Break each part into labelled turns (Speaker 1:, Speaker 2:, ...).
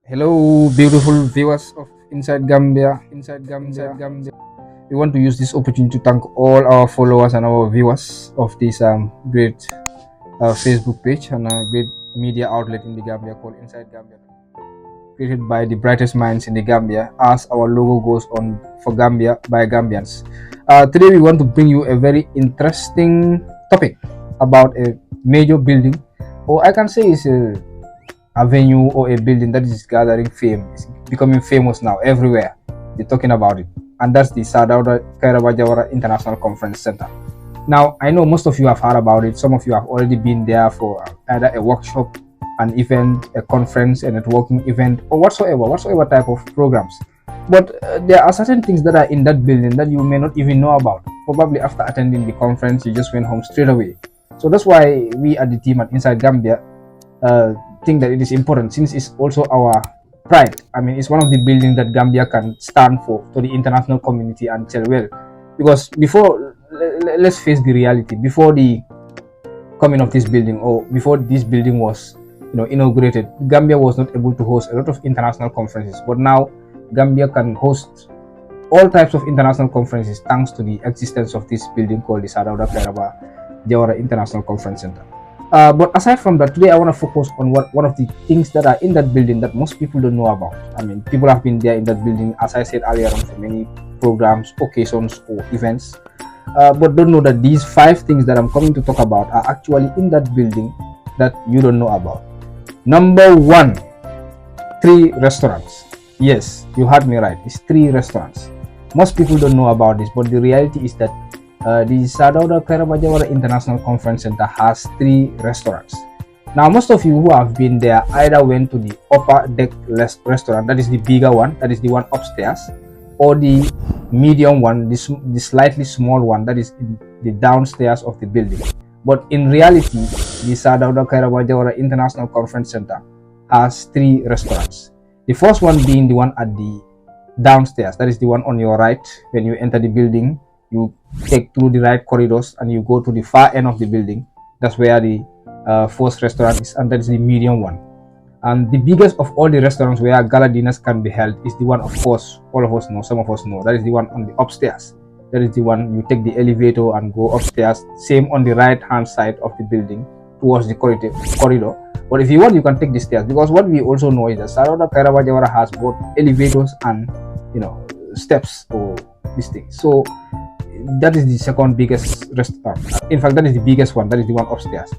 Speaker 1: Hello, beautiful viewers of Inside Gambia. Inside Gambia. We want to use this opportunity to thank all our followers and our viewers of this great Facebook page and a great media outlet in the Gambia called Inside Gambia, created by the brightest minds in the Gambia, as our logo goes on for Gambia by Gambians. Today, we want to bring you a very interesting topic about a major building, or I can say it's a avenue or a building that is gathering fame. It's becoming famous now everywhere. They're talking about it, and that's the Dawda International Conference Center. Now, I know most of you have heard about it. Some of you have already been there for either a workshop, an event, a conference, a networking event, or whatsoever type of programs. But there are certain things that are in that building that you may not even know about. Probably after attending the conference, you just went home straight away. So that's why we at the team at Inside Gambia think that it is important, since it's also our pride. I mean, it's one of the buildings that Gambia can stand for to the international community and tell well. Because before, let's face the reality, before the coming of this building, or before this building was inaugurated, Gambia was not able to host a lot of international conferences. But now Gambia can host all types of international conferences thanks to the existence of this building called the Dawda International Conference Center. But aside from that, today I want to focus on one of the things that are in that building that most people don't know about. I mean, people have been there in that building, as I said earlier on, for many programs, occasions, or events, but don't know that these 5 things that I'm coming to talk about are actually in that building that you don't know about. Number 1, 3 restaurants. Yes, you heard me right. It's 3 restaurants. Most people don't know about this, but the reality is that the Dawda International Conference Center has 3 restaurants. Now, most of you who have been there either went to the upper deck restaurant, that is the bigger one, that is the one upstairs, or the medium one, the slightly small one, that is in the downstairs of the building. But in reality, the Dawda International Conference Center has 3 restaurants. The first one being the one at the downstairs, that is the one on your right. When you enter the building, you take through the right corridors and you go to the far end of the building. That's where the first restaurant is, and that is the medium one. And the biggest of all the restaurants where gala dinners can be held is the one, of course, all of us know, some of us know, that is the one on the upstairs. That is the one you take the elevator and go upstairs, same on the right hand side of the building towards the corridor. But if you want, you can take the stairs, because what we also know is that Dawda has both elevators and steps or this thing. So that is the second biggest restaurant. In fact, that is the biggest one. That is the one upstairs.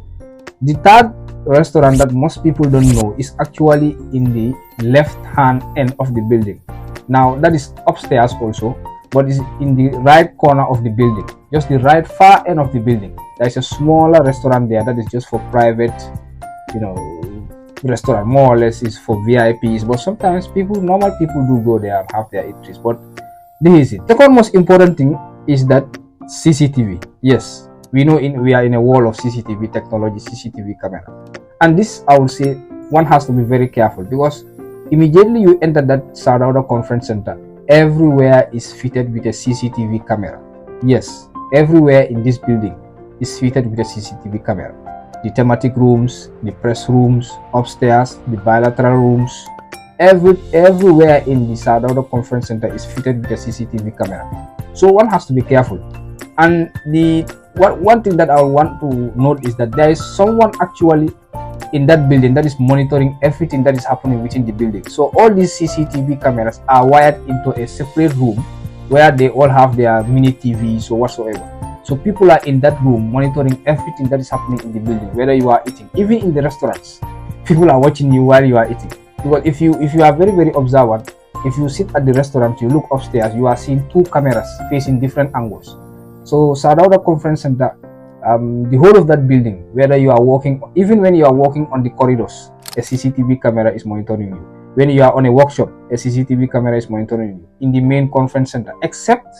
Speaker 1: The third restaurant that most people don't know is actually in the left hand end of the building. Now, that is upstairs also, but it's in the right corner of the building, just the right far end of the building. There is a smaller restaurant there that is just for private, restaurant. More or less is for VIPs, but sometimes normal people do go there and have their eateries. But this is it. The second most important thing is that CCTV. Yes, we know we are in a world of CCTV technology, CCTV camera, and this, I would say, one has to be very careful, because immediately you enter that Dawda Conference Center, everywhere is fitted with a CCTV camera. Yes, everywhere in this building is fitted with a CCTV camera. The thematic rooms, the press rooms, upstairs, the bilateral rooms, everywhere in the Dawda Conference Center is fitted with a CCTV camera. So one has to be careful. And the one thing that I want to note is that there is someone actually in that building that is monitoring everything that is happening within the building. So all these CCTV cameras are wired into a separate room where they all have their mini TVs or whatsoever. So people are in that room monitoring everything that is happening in the building, whether you are eating. Even in the restaurants, people are watching you while you are eating. Because if you are very, very observant, if you sit at the restaurant, you look upstairs, you are seeing 2 cameras facing different angles. So Dawda Conference Center, the whole of that building, whether you are walking, even when you are walking on the corridors, a CCTV camera is monitoring you. When you are on a workshop, a CCTV camera is monitoring you. In the main conference center, except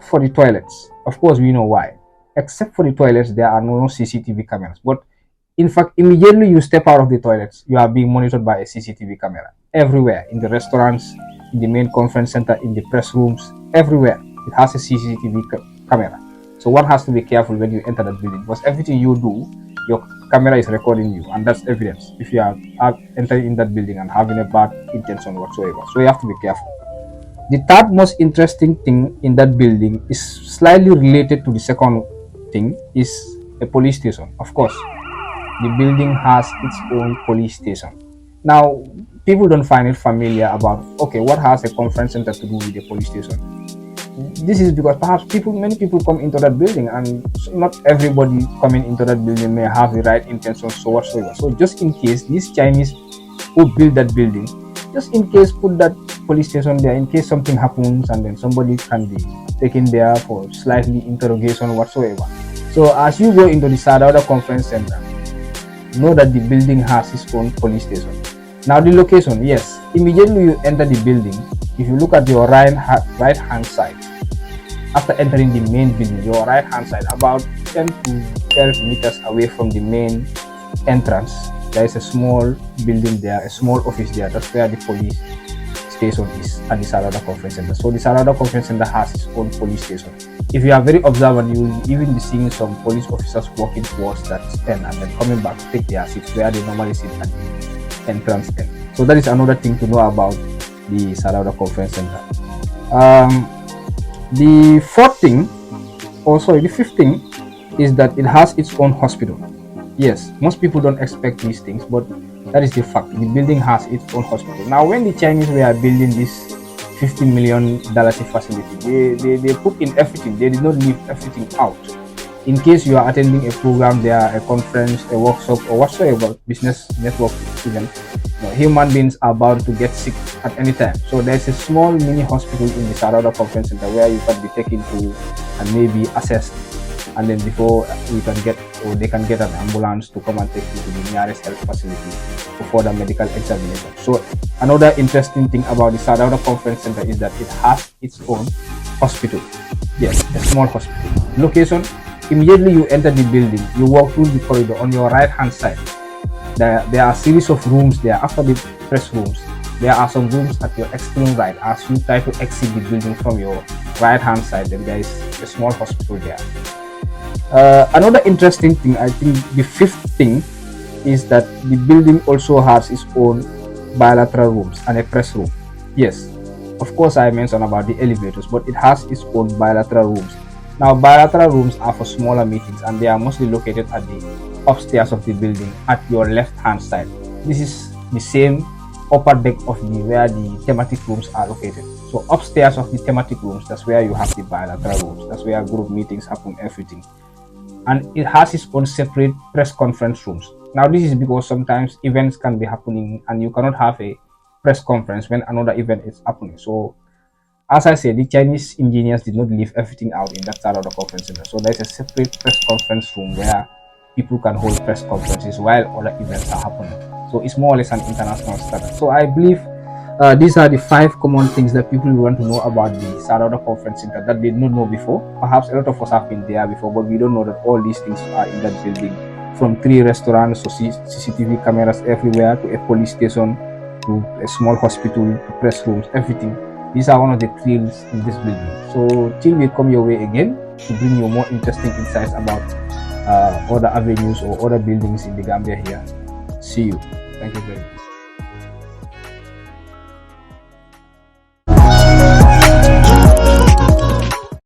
Speaker 1: for the toilets. Of course, we know why. Except for the toilets, there are no CCTV cameras. But in fact, immediately you step out of the toilets, you are being monitored by a CCTV camera. Everywhere, in the restaurants, in the main conference center, in the press rooms, everywhere, it has a CCTV camera. So one has to be careful when you enter that building, because everything you do your camera is recording you, and that's evidence if you are entering in that building and having a bad intention whatsoever. So you have to be careful. The third most interesting thing in that building is slightly related to the second thing, is a police station. Of course, the building has its own police station. Now, people don't find it familiar about, okay, what has a conference center to do with a police station? This is because perhaps many people come into that building, and not everybody coming into that building may have the right intentions so whatsoever. So just in case, these Chinese who build that building, just in case, put that police station there in case something happens, and then somebody can be taken there for slightly interrogation whatsoever. So as you go into the Dawda conference center, know that the building has its own police station. Now the location, yes, immediately you enter the building, if you look at your right hand side, after entering the main building, your right hand side, about 10 to 12 meters away from the main entrance, there is a small building there, a small office there. That's where the police station is at the Dawda conference center. So the Dawda conference center has its own police station. If you are very observant, you will even be seeing some police officers walking towards that end and then coming back to take their seats where they normally sit at the entrance end. So that is another thing to know about the Dawda conference center. The fifth thing is that it has its own hospital. Yes, most people don't expect these things, but that is the fact. The building has its own hospital. Now, when the Chinese were building this $50 million facility, they put in everything. They did not leave everything out. In case you are attending a program there, a conference, a workshop, or whatsoever, business network event, human beings are bound to get sick at any time. So there's a small mini hospital in the Dawda conference center where you can be taken to and maybe assessed, and then before they can get an ambulance to come and take you to the nearest health facility for the medical examination. So another interesting thing about the Dawda conference center is that it has its own hospital. Yes, a small hospital. Location, immediately you enter the building, you walk through the corridor. On your right hand side, there are a series of rooms there. After the press rooms, there are some rooms at your extreme right. As you try to exit the building from your right hand side, then there is a small hospital there. Another interesting thing, I think the fifth thing, is that the building also has its own bilateral rooms and a press room. Yes, of course I mentioned about the elevators, but it has its own bilateral rooms. Now, bilateral rooms are for smaller meetings, and they are mostly located at the upstairs of the building at your left hand side. This is the same upper deck of where the thematic rooms are located. So upstairs of the thematic rooms, that's where you have the bilateral rooms. That's where group meetings happen, everything. And it has its own separate press conference rooms. Now, this is because sometimes events can be happening and you cannot have a press conference when another event is happening. So as I said, the Chinese engineers did not leave everything out in that side of the conference center. So there's a separate press conference room where people can hold press conferences while other events are happening. So it's more or less an international standard. So I believe these are the 5 common things that people want to know about the Dawda conference center that they did not know before. Perhaps a lot of us have been there before, but we don't know that all these things are in that building. From 3 restaurants to CCTV cameras everywhere, to a police station, to a small hospital, to press rooms, everything. These are one of the thrills in this building. So till we come your way again to bring you more interesting insights about other avenues or other buildings in the Gambia here. See you. Thank you very much.